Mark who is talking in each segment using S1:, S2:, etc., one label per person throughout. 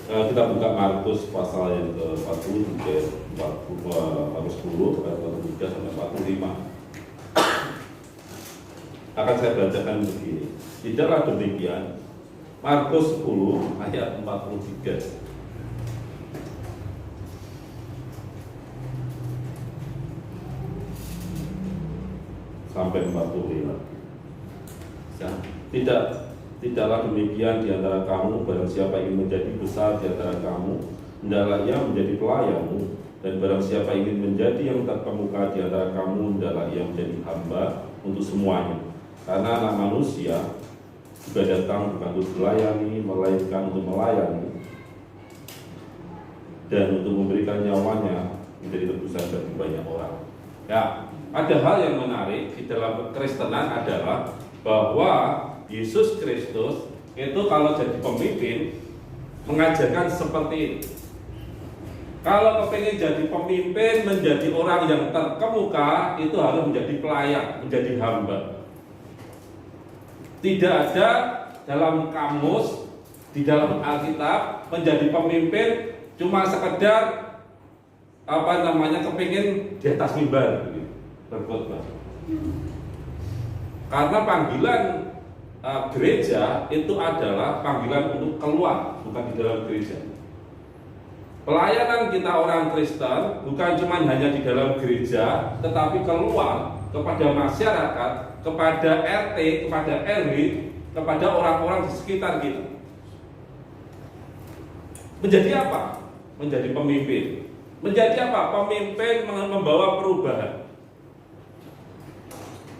S1: Kita buka Markus pasal yang ke-40 sampai 10 ayat 43 sampai 45. Akan saya bacakan begini. Tidaklah demikian. Markus 10 ayat 43 sampai 45. Tidaklah demikian di antara kamu, barang siapa ingin menjadi besar di antara kamu, hendaklah ia menjadi pelayanmu, dan barang siapa ingin menjadi yang terkemuka di antara kamu, hendaklah ia menjadi hamba untuk semuanya. Karena anak manusia juga datang bukan untuk melayani, melainkan untuk melayani dan untuk memberikan nyawanya menjadi tebusan bagi banyak orang. Ya, ada hal yang menarik di dalam kekristenan adalah bahwa Yesus Kristus itu kalau jadi pemimpin mengajarkan seperti ini. Kalau kepingin jadi pemimpin, menjadi orang yang terkemuka, itu harus menjadi pelayan, menjadi hamba. Tidak ada dalam kamus, di dalam Alkitab, menjadi pemimpin cuma sekedar kepingin di atas mimbar berkhotbah. Karena panggilan gereja itu adalah panggilan untuk keluar, bukan di dalam gereja. Pelayanan kita orang Kristen bukan cuma hanya di dalam gereja, tetapi keluar kepada masyarakat, kepada RT, kepada RW, kepada orang-orang di sekitar kita. Menjadi apa? Menjadi pemimpin. Menjadi apa? Pemimpin membawa perubahan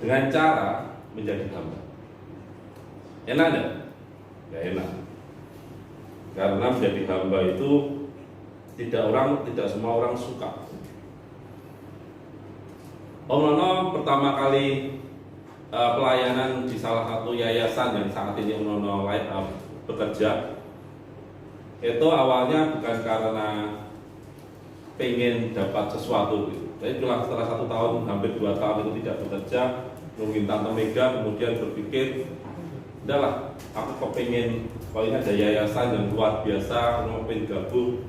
S1: dengan cara menjadi hamba. Enak enggak? Enggak enak. Karena menjadi hamba itu tidak semua orang suka. Om Nono pertama kali pelayanan di salah satu yayasan yang saat ini Om Nono bekerja, itu awalnya bukan karena pengen dapat sesuatu gitu. Tapi setelah 1 tahun, hampir 2 tahun itu tidak bekerja, nungguin Tante Mega, kemudian berpikir, udahlah, aku kepengen, kalau ini ada yayasan yang luar biasa, mau pengen gabung,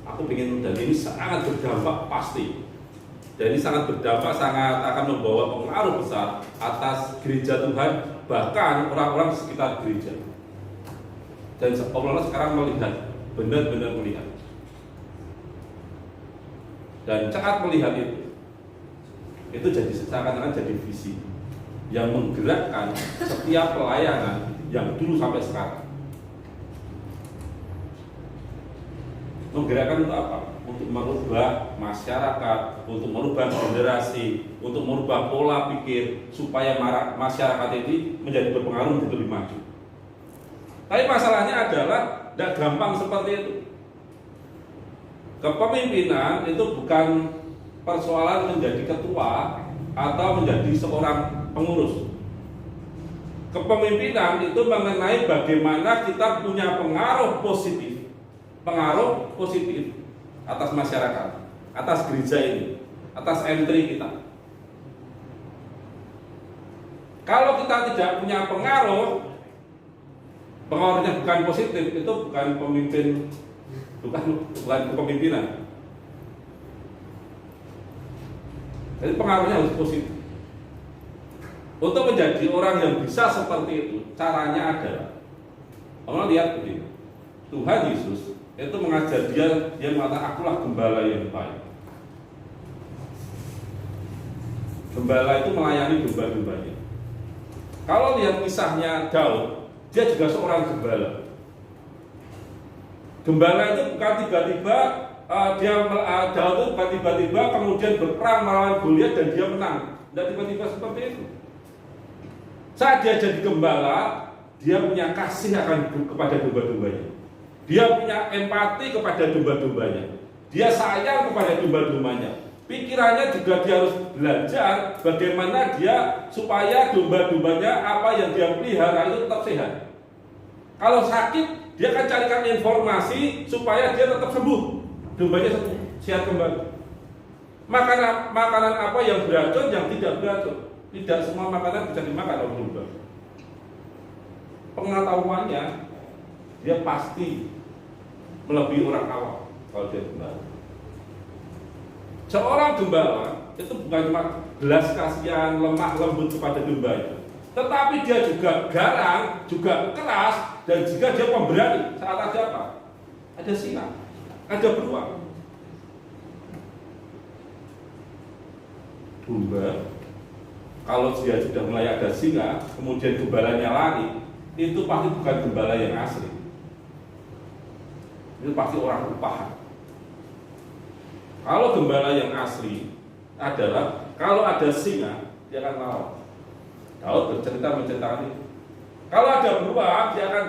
S1: aku pengen, dan ini sangat berdampak pasti. Dan ini sangat berdampak, sangat akan membawa pengaruh besar atas gereja Tuhan, bahkan orang-orang di sekitar gereja. Dan Allah sekarang melihat, benar-benar melihat. Dan saat melihat itu jadi seakan-akan jadi visi yang menggerakkan setiap pelayanan yang dulu sampai sekarang. Menggerakkan untuk apa? Untuk merubah masyarakat, untuk merubah generasi, untuk merubah pola pikir supaya masyarakat ini menjadi berpengaruh, menjadi lebih maju. Tapi masalahnya adalah tidak gampang seperti itu. Kepemimpinan itu bukan persoalan menjadi ketua atau menjadi seorang pengurus. Kepemimpinan itu mengenai bagaimana kita punya pengaruh positif atas masyarakat, atas gereja ini, atas entry kita. Kalau kita tidak punya pengaruhnya bukan positif, itu bukan pemimpin, bukan kepemimpinan. Jadi pengaruhnya harus positif. Untuk menjadi orang yang bisa seperti itu, caranya adalah, orang lihat begini, Tuhan Yesus itu mengajar dia mengatakan, akulah gembala yang baik. Gembala itu melayani domba-dombanya. Kalau lihat kisahnya Daud, dia juga seorang gembala. Gembala itu bukan tiba-tiba Daud itu bukan tiba-tiba kemudian berperang melawan Goliat dan dia menang. Tidak tiba-tiba seperti itu. Saat dia jadi gembala, dia punya kasih kepada domba-dombanya. Dia punya empati kepada domba-dombanya. Dia sayang kepada domba-dombanya. Pikirannya juga dia harus belajar bagaimana dia supaya domba-dombanya apa yang dia pelihara itu tetap sehat. Kalau sakit, dia akan carikan informasi supaya dia tetap sembuh. Dombanya sehat kembali. Makanan apa yang beracun, yang tidak beracun. Tidak semua makanan bisa dimakan oleh domba. Pengetahuannya dia pasti melebihi orang awam kalau dia gembala. Seorang gembala itu bukan cuma belas kasihan, lemah lembut kepada gembala, tetapi dia juga garang, juga keras, dan jika dia pemberani saat ada apa? Ada singa, ada beruang. Domba, kalau dia sudah mulai ada singa, kemudian gembalanya lari, itu pasti bukan gembala yang asli. Itu pasti orang upahan. Kalau gembala yang asli adalah kalau ada singa, dia akan lawan. Daud menceritakan itu. Kalau ada beruang, dia akan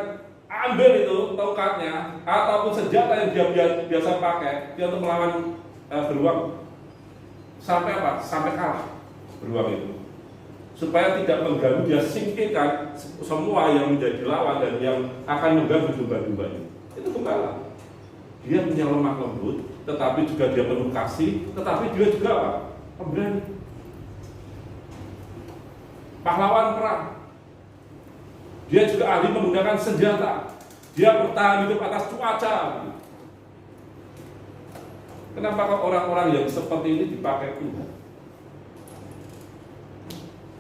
S1: ambil itu tongkatnya ataupun senjata yang dia biasa pakai dia untuk melawan beruang. Sampai apa? Sampai kalah beruang itu. Supaya tidak mengganggu, dia singkirkan semua yang menjadi lawan dan yang akan mengganggu domba-domba itu. Itu gembala. Dia punya lemah lembut, tetapi juga dia penuh kasih, tetapi dia juga apa? Pemberani. Pahlawan perang. Dia juga ahli menggunakan senjata. Dia bertahan hidup atas cuaca. Kenapa orang-orang yang seperti ini dipakai Tuhan?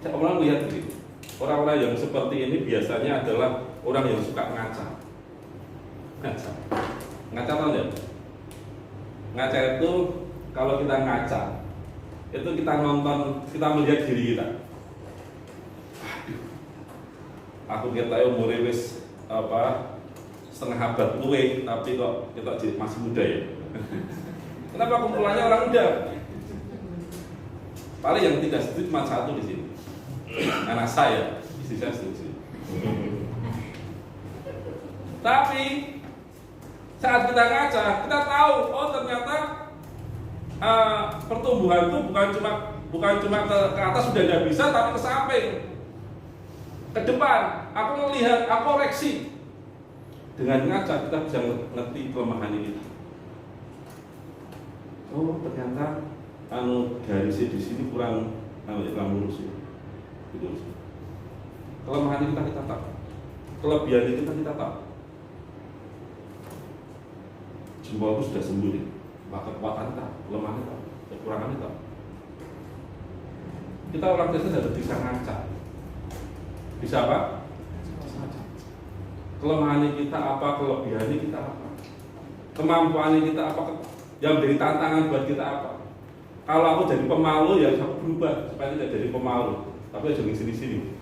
S1: Orang lihat begitu. Orang-orang yang seperti ini biasanya adalah orang yang suka ngaca. Ngaca tahu nggak? Ngaca itu kalau kita ngaca, itu kita nonton, kita melihat diri kita. Aku kira umurnya wis setengah abad luwe, tapi kok kita masih muda ya. Kenapa kumpulannya orang muda? Paling yang tidak setuju cuma satu di sini. Anak saya, istri saya setuju. Tapi saat kita ngaca, kita tahu, oh ternyata pertumbuhan itu bukan cuma ke atas sudah tidak bisa, tapi ke samping, ke depan. Aku melihat, aku koreksi. Dengan ngaca kita bisa ngerti kelemahan ini. Oh ternyata dari di sini kurang lurus ya. Gitu. Kelemahan kita tahu, kelebihan kita tahu. Jempolku sudah sembuh nih, kekuatan tak, kelemahan tak, kekurangan tak. Kita orang Kristen harus bisa ngaca. Bisa apa? Kelemahan kita apa, kelebihan kita apa, kemampuan kita apa, yang menjadi tantangan buat kita apa. Kalau aku jadi pemalu ya aku berubah supaya tidak jadi pemalu, tapi jangan sini-sini.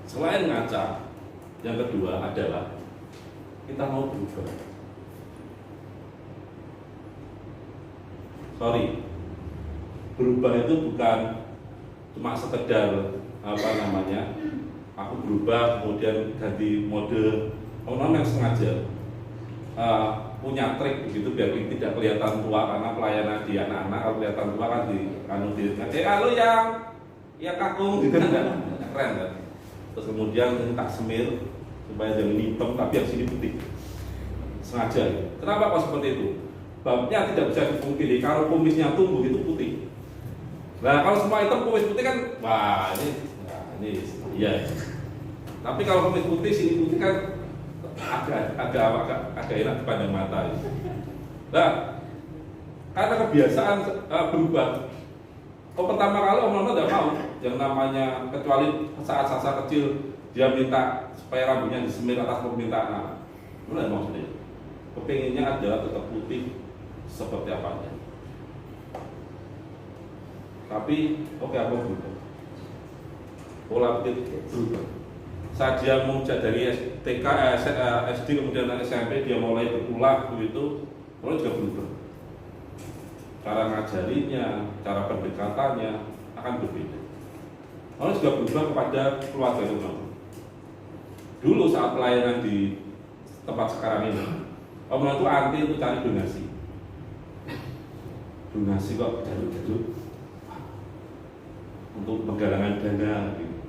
S1: Selain ngaca, yang kedua adalah kita mau berubah. Berubah itu bukan cuma sekedar aku berubah kemudian ganti mode. Orang yang sengaja punya trik begitu biar tidak kelihatan tua karena pelayanan di anak-anak. Kalau kelihatan tua kan halo yang kakung gitu kan keren kan. Terus kemudian tak semir supaya jangan hitam tapi yang sini putih. Sengaja. Kenapa kok seperti itu? Babnya tidak bisa dipungkiri kalau kumisnya tumbuh itu putih. Nah kalau semua hitam kumis putih kan, wah ini iya. Tapi kalau kumis putih sini putih kan agak enak dipandang mata. Nah, karena kebiasaan berubah. Pertama kali Om tidak mau yang namanya, kecuali saat Sasa kecil dia minta supaya rambutnya disemir atas permintaan anak. Mana maksudnya? Kepinginnya adalah tetap putih seperti apanya. Tapi oke, aku berubah. Pola pikir berubah. Saat dia mengucap dari TK, SD kemudian SMP dia mulai berulang begitu, mulai juga berubah. Cara ngajarinya, cara pendekatannya akan berbeda. Mulai juga berubah kepada keluarga teman. Dulu saat pelayanan di tempat sekarang ini, Om itu anti untuk cari donasi. Donasi kok jalur-jalur untuk penggalangan dana gitu.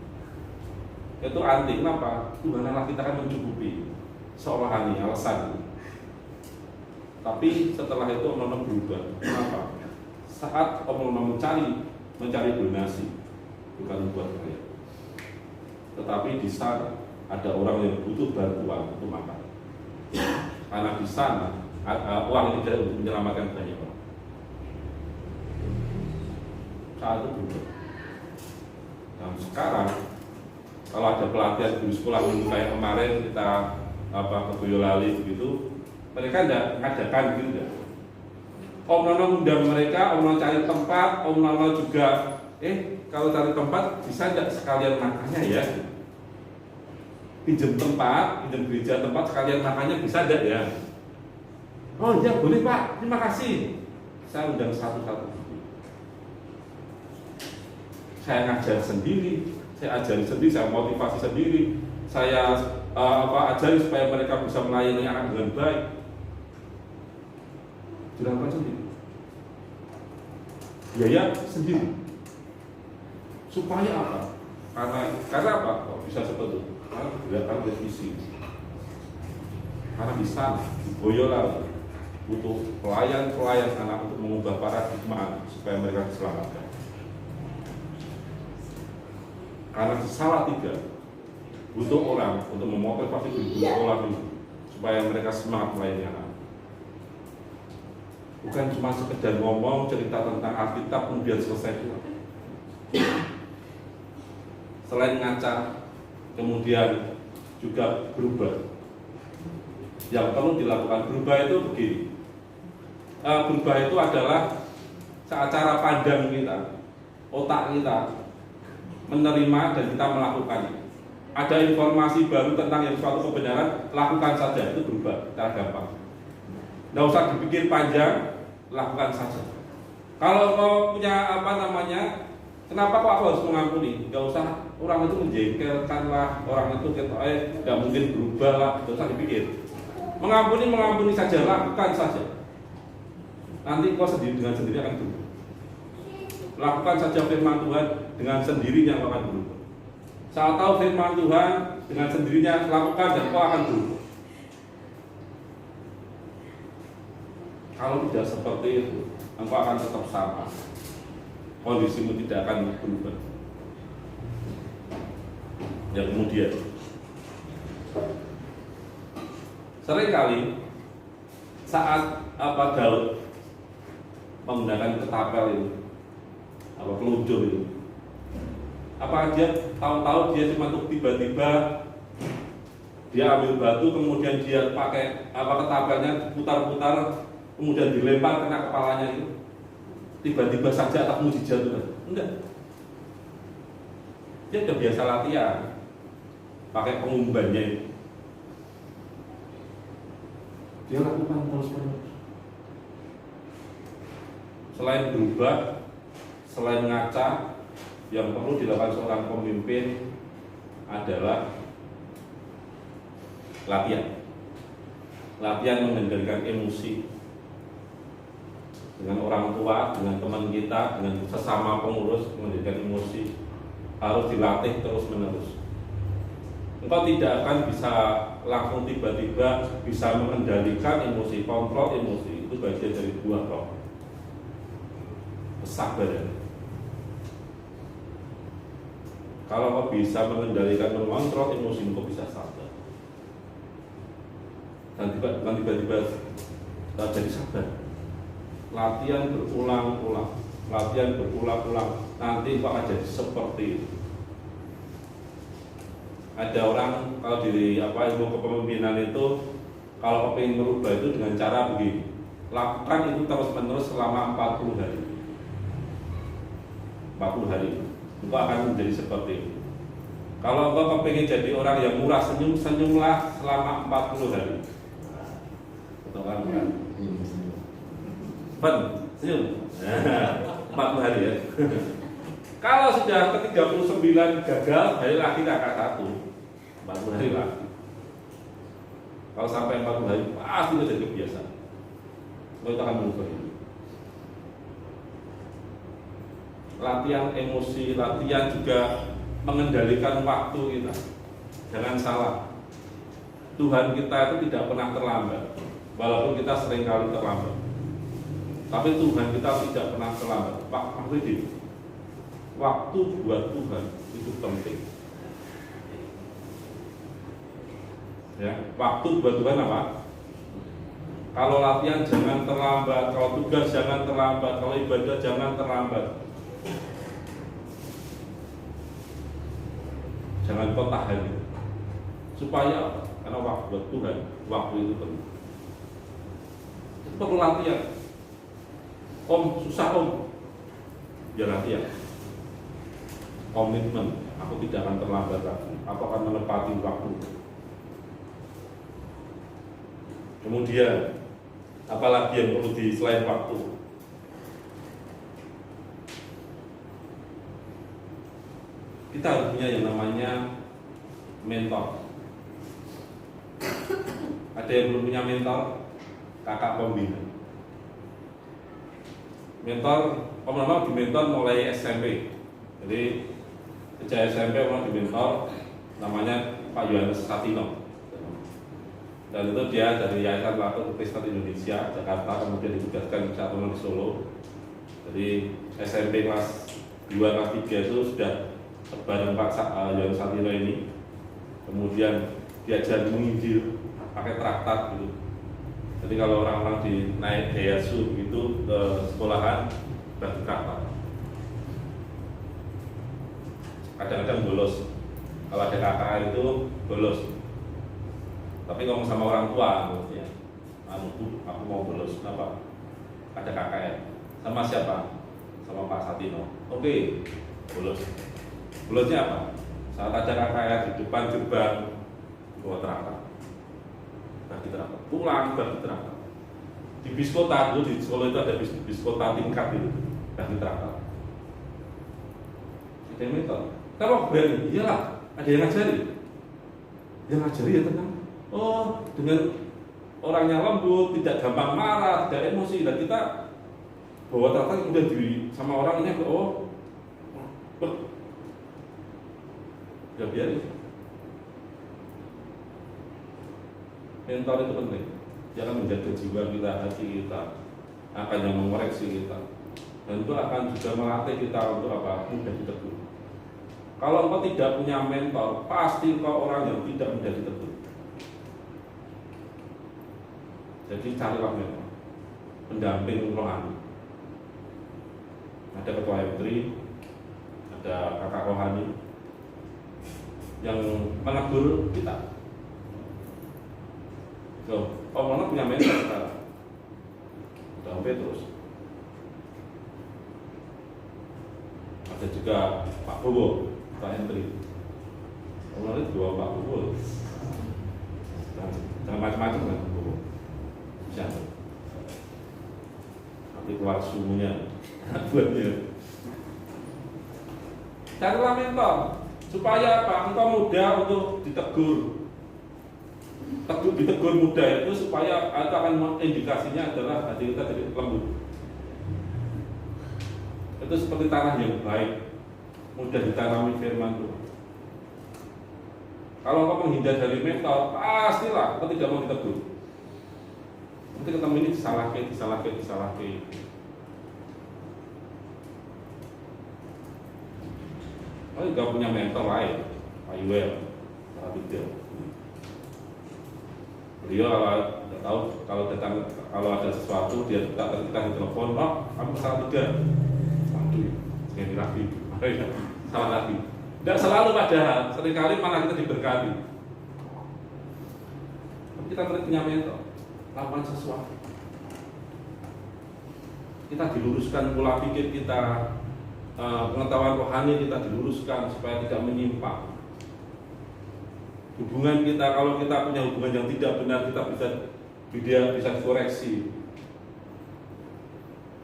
S1: Itu anti, kenapa? Tuhan Allah kita akan mencukupi seolah ini alasan. Tapi setelah itu Om berubah. Kenapa? Saat Om mencari donasi bukan buat kaya, tetapi di sana ada orang yang butuh bantuan untuk makan. Karena di sana uang ini tidak untuk menyelamatkan banyak orang. Saat itu berubah. Dan sekarang kalau ada pelatihan di sekolah minggu kayak kemarin kita ke Boyolali begitu, mereka tidak ngadakan gitu ya. Om Nono undang mereka, Om Nono cari tempat, Om Nono juga kalau cari tempat bisa tidak sekalian makannya ya, pinjam tempat, pinjam gereja tempat sekalian makannya bisa tidak ya? Oh ya boleh Pak, terima kasih. Saya undang satu-satu. Saya ngajar sendiri, saya ajari sendiri, saya motivasi sendiri, saya ajari supaya mereka bisa melayani anak dengan baik. Dilakukan sendiri, biaya sendiri. Supaya apa? Karena apa? Kok bisa seperti itu? Karena gerakan revisi. Karena di sana, di Boyolali, butuh pelayan anak untuk mengubah paradigma supaya mereka diselamatkan. Karena di Salatiga butuh orang untuk memotivasi guru sekolah ini supaya mereka semangat melayani anak. Bukan cuma sekedar ngomong cerita tentang Alkitab kemudian selesai. Selain ngaca, kemudian juga berubah. Yang perlu dilakukan berubah itu begini. Berubah itu adalah cara pandang kita, otak kita menerima dan kita melakukannya. Ada informasi baru tentang yang suatu kebenaran, lakukan saja, itu berubah secara gampang. Nggak usah dipikir panjang, lakukan saja. Kalau kau punya kenapa kok aku harus mengampuni? Nggak usah orang itu menjengkelkan lah, orang itu nggak mungkin berubah lah, nggak usah dipikir. Mengampuni saja, lakukan saja. Nanti kau dengan sendiri akan berubah. Lakukan saja firman Tuhan, dengan sendirinya kau akan berubah. Saat tahu firman Tuhan, dengan sendirinya lakukan dan kau akan berubah. Kalau tidak seperti itu, engkau akan tetap sama. Kondisimu tidak akan berubah. Ya kemudian, seringkali saat Daud menggunakan ketapel ini, peluncur ini, dia tahu-tahu dia cuma untuk tiba-tiba dia ambil batu, kemudian dia pakai ketapelnya putar-putar, kemudian dilempar kena kepalanya itu, tiba-tiba saja atas mujizat Tuhan. Enggak. Dia sudah biasa latihan pakai pengumbannya itu. Dia lakukan terus-menerus. Selain berubah, selain ngaca, yang perlu dilakukan seorang pemimpin adalah latihan. Latihan mengendalikan emosi. Dengan orang tua, dengan teman kita, dengan sesama pengurus, mengendalikan emosi harus dilatih terus-menerus. Engkau tidak akan bisa langsung tiba-tiba bisa mengendalikan emosi, kontrol emosi. Itu bagian dari buah roh, kesabaran. Kalau kau bisa mengendalikan, mengontrol emosi, kau bisa sabar. Dan tiba-tiba jadi sabar. Latihan berulang-ulang, nanti kau akan jadi seperti itu. Ada orang kalau di ilmu kepemimpinan itu, kalau ingin merubah itu dengan cara begini, lakukan itu terus-menerus selama 40 hari. 40 hari engkau akan menjadi seperti itu. Kalau engkau ingin jadi orang yang murah, senyumlah selama 40 hari. Betul kan? Senyum. 40 hari ya. Kalau sudah ke-39 gagal, balik lagi ke angka 1. 40 hari lagi. Kalau sampai 40 hari, pasti itu jadi kebiasaan. Kita akan mengubah ini. Latihan emosi, latihan juga mengendalikan waktu kita. Jangan salah. Tuhan kita itu tidak pernah terlambat, walaupun kita seringkali terlambat. Tapi Tuhan kita tidak pernah terlambat. Pak Mahfudin, waktu buat Tuhan itu penting. Ya, waktu buat Tuhan apa? Kalau latihan jangan terlambat, kalau tugas jangan terlambat, kalau ibadah jangan terlambat. Jangan kau tahan. Supaya apa? Karena waktu buat Tuhan, waktu itu penting. Itu perlu latihan. Om, susah om. Ya latihan. Komitmen, aku tidak akan terlambat lagi. Aku akan menepati waktu. Kemudian, apalagi yang perlu di selain waktu? Kita harus punya yang namanya mentor. Ada yang belum punya mentor? Kakak pembina. Mentor, di mentor mulai SMP. Jadi sejak SMP di mentor, namanya Pak Yohanes Satino. Dan itu dia dari Yayasan Lato Kristen Indonesia Jakarta, kemudian ditugaskan di Solo. Jadi SMP kelas 2, kelas 3 itu sudah bareng Pak Yohanes Satino ini. Kemudian diajar menginjil pakai traktat gitu. Jadi kalau orang-orang di naik Daihatsu begitu ke sekolahan bagi traktat. Kadang-kadang bolos. Kalau ada kakak itu bolos. Tapi ngomong sama orang tua, ya, aku mau bolos, kenapa? Ada KKN. Sama siapa? Sama Pak Satino. Oke, bolos. Bolosnya apa? Saat ada KKN di depan gerbang, bawa traktat. Bagi traktat. Pulang bagi traktat. Di bis kota dulu di Solo itu ada bis kota tingkat itu, bagi traktat. Ada metode. Kalau berani, iyalah, ada yang ngajari. Yang ngajari ya tenang. Oh, dengan orangnya lembut, tidak gampang marah, tidak emosi, dan kita bawa traktat kemudian diri sama orang ini, ya biarin. Mentor itu penting. Dia akan menjaga jiwa kita, hati kita, akan yang mengoreksi kita, dan itu akan juga melatih kita untuk apa? Mudah ditegur. Kalau engkau tidak punya mentor, pasti engkau orang yang tidak mudah ditegur. Jadi carilah mentor, pendamping rohani. Ada ketua M3, ada kakak rohani yang menegur kita. So, Om punya mentor sekarang. Ada Om Petrus. Ada juga Pak Bowo, ketua M3. Om itu dua Pak Bowo. Jangan macam-macam kan Pak Bowo. Nanti keluar sumunya buatnya. Carilah mentor supaya apa? Engkau mudah untuk ditegur. Ditegur mudah itu supaya itu akan indikasinya adalah hati kita jadi lembut. Itu seperti tanah yang baik, mudah ditanami firman Tuhan. Kalau engkau menghindar dari mentor, pastilah engkau tidak mau ditegur. Nanti ketemu ini disalahkan. Oh, enggak punya mentor lain, Pak Yuel, Pak Bidil. Beliau kalau ada sesuatu dia kita telepon, kamu salah 3. Waduh, sekali lagi, salah lagi. Tidak selalu padahal, seringkali malah kita diberkati. Tapi kita punya mentor. Lakukan sesuatu. Kita diluruskan pola pikir kita, pengetahuan rohani kita diluruskan supaya tidak menyimpang. Hubungan kita, kalau kita punya hubungan yang tidak benar, kita bisa dikoreksi.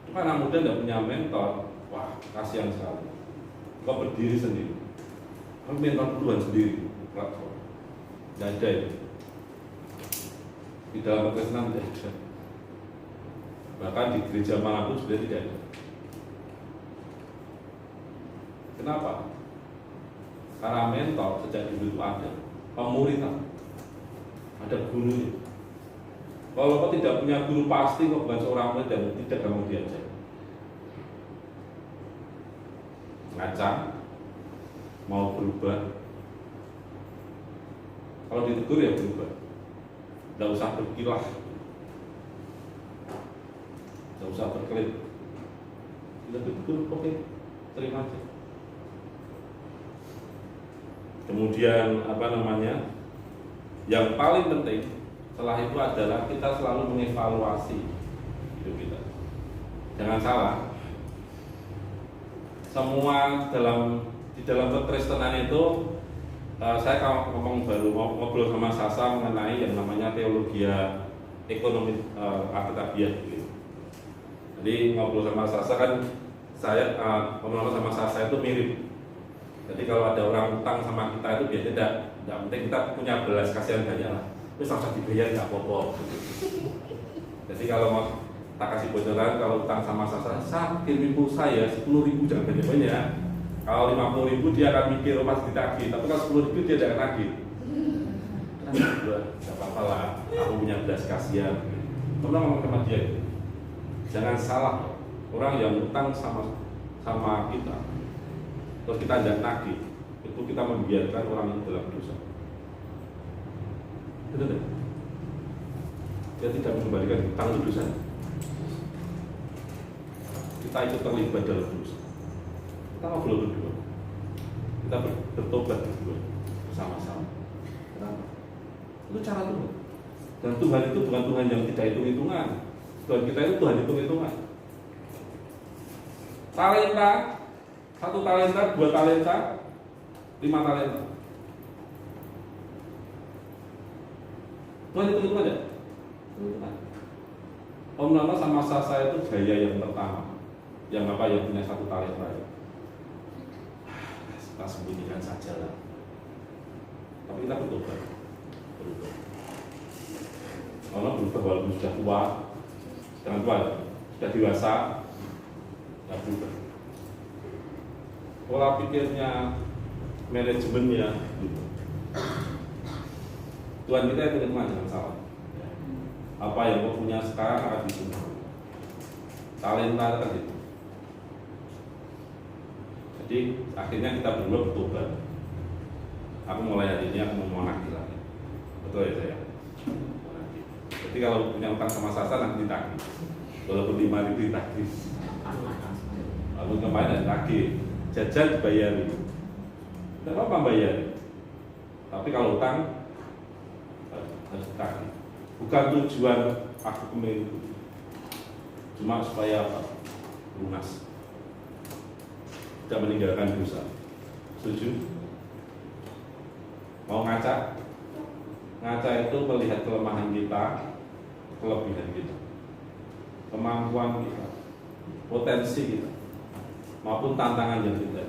S1: Itu kan anak muda tidak punya mentor, wah kasihan sekali. Kau berdiri sendiri, kau mentor Tuhan sendiri, platform. Tidak ada itu. Di dalam kekristenan tidak ada. Bahkan di gereja manapun sudah tidak ada. Kenapa? Karena mentor sejak dulu itu ada, pemuritan, ada gurunya. Kalau kau tidak punya guru pasti kau bukan seorang murid dan tidak kamu diajar. Ngacang, mau berubah, Kalau ditegur ya berubah. Tidak usah berkilah, tidak usah berkelit. Kita ditegur, oke, terima aja. Kemudian yang paling penting setelah itu adalah kita selalu mengevaluasi hidup kita. Jangan salah, semua di dalam kekristenan itu, saya kalau ngobrol sama Sasa mengenai yang namanya teologi ekonomi Alkitabiah gitu. Jadi ngobrol sama Sasa kan saya ngobrol sama Sasa itu mirip. Jadi kalau ada orang utang sama kita itu biasanya tidak penting, kita punya belas kasihan banyak lah. Terus langsung dibayar nggak apa-apa. Jadi kalau mau tak kasih bocoran, kalau utang sama Sasa kirim pulsa ya 10.000 jangan banyak-banyak. Kalau 50.000 dia akan mikir pas ditagih, tapi kalau 10.000 dia tidak akan nagih. Tidak apa-apa lah, aku punya belas kasihan. Kamu ngomong sama dia, jangan salah orang yang utang sama kita, terus kita tidak nagih, itu kita membiarkan orang itu dalam dosa. Betul tidak? Dia tidak mengembalikan utang itu dosa. Kita itu terlibat dalam dosa. Kita ngobrol berdua, kita bertobat berdua bersama-sama. Kenapa? Itu cara Tuhan. Dan Tuhan itu bukan Tuhan yang tidak hitung-hitungan. Tuhan kita itu Tuhan hitung-hitungan. Talenta, 1 talenta, 2 talenta, 5 talenta. Tuhan hitung-hitungan aja. Om Nono sama Sasa itu gaya yang pertama, yang punya 1 talenta ya. Kita sembunyikan saja lah. Tapi kita berubah. Orang berubah walaupun sudah tua, jangan tua, sudah dewasa, tidak berubah. Pola pikirnya, manajemennya, gitu. Tuhan kita itu jangan salah. Apa yang kau punya sekarang akan disimpan. Talenta kan itu. Jadi akhirnya kita berdua bertobat. Aku mulai hari ini aku mau nagih lagi. Betul ya saya? Jadi kalau punya utang sama Sasa nanti ditagih. Walaupun 5.000 ditagih. Lalu kemarin ditagih. Jajan dibayari. Tidak apa-apa bayar. Tapi kalau utang harus ditagih. Bukan tujuan aku kemil. Cuma supaya apa? Lunas. Tidak meninggalkan dosa. Setuju? Mau ngaca? Ngaca itu melihat kelemahan kita, kelebihan kita, kemampuan kita, potensi kita, maupun tantangan yang kita.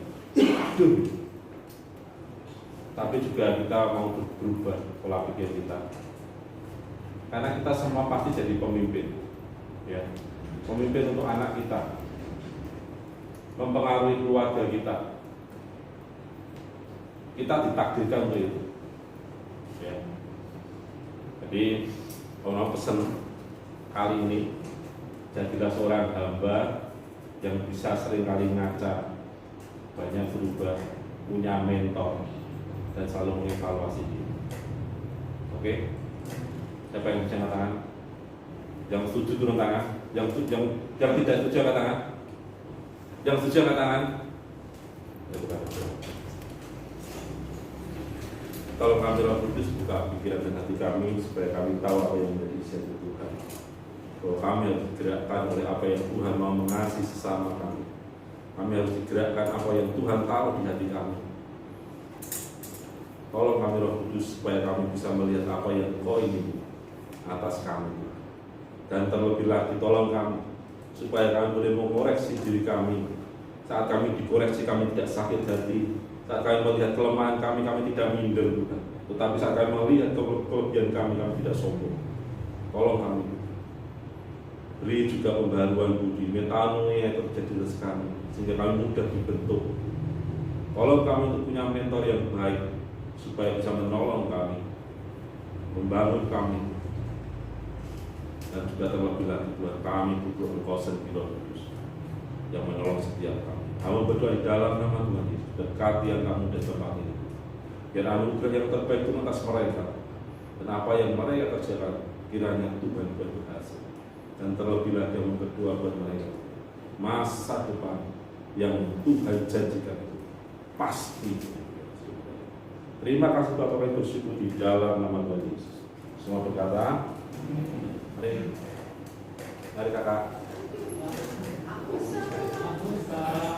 S1: Tapi juga kita mau berubah pola pikir kita. Karena kita semua pasti jadi pemimpin, ya, pemimpin untuk anak kita, mempengaruhi keluarga kita. Kita ditakdirkan untuk itu. Ya. Jadi, kalau pesan kali ini, jadilah seorang hamba yang bisa seringkali ngaca, banyak berubah, punya mentor, dan selalu mengevaluasi diri. Oke? Siapa yang bisa angkat tangan? Yang setuju turun tangan. Yang tidak setuju angkat tangan. Yang setuju angkat tangan. Tolong kami Roh Kudus buka pikiran dan hati kami supaya kami tahu apa yang menjadi isi Tuhan. Bahwa kami harus digerakkan oleh apa yang Tuhan mau mengasihi sesama kami. Kami harus digerakkan apa yang Tuhan taruh di hati kami. Tolong kami Roh Kudus supaya kami bisa melihat apa yang Kau ingin atas kami. Dan terlebih lagi tolong kami supaya kami boleh mengoreksi diri kami. Saat kami dikoreksi kami tidak sakit hati. Saat kami melihat kelemahan kami tidak minder Tuhan. Tetapi saat kami melihat kelebihan kami tidak sombong. Tolong kami. Beri juga pembaharuan budi, metanoia terjadi dalam kami, sehingga kami mudah dibentuk. Tolong kami untuk punya mentor yang baik, supaya bisa menolong kami, membangun kami, dan juga terlebih lagi buat kami butuh Engkau sendiri Roh Kudus yang menolong setiap kami. Kami berdoa di dalam nama Tuhan Yesus, dekati yang kamu dan tempat ini. Biar anugerah yang terbaik itu atas mereka. Dan apa yang mereka kerjakan, kiranya Tuhan berhasil. Dan terlebih lagi yang kedua buat mereka, masa depan yang Tuhan janjikan itu pasti. Terima kasih Bapak, kami bersyukur di dalam nama Tuhan Yesus. Semua berkata, mari kakak.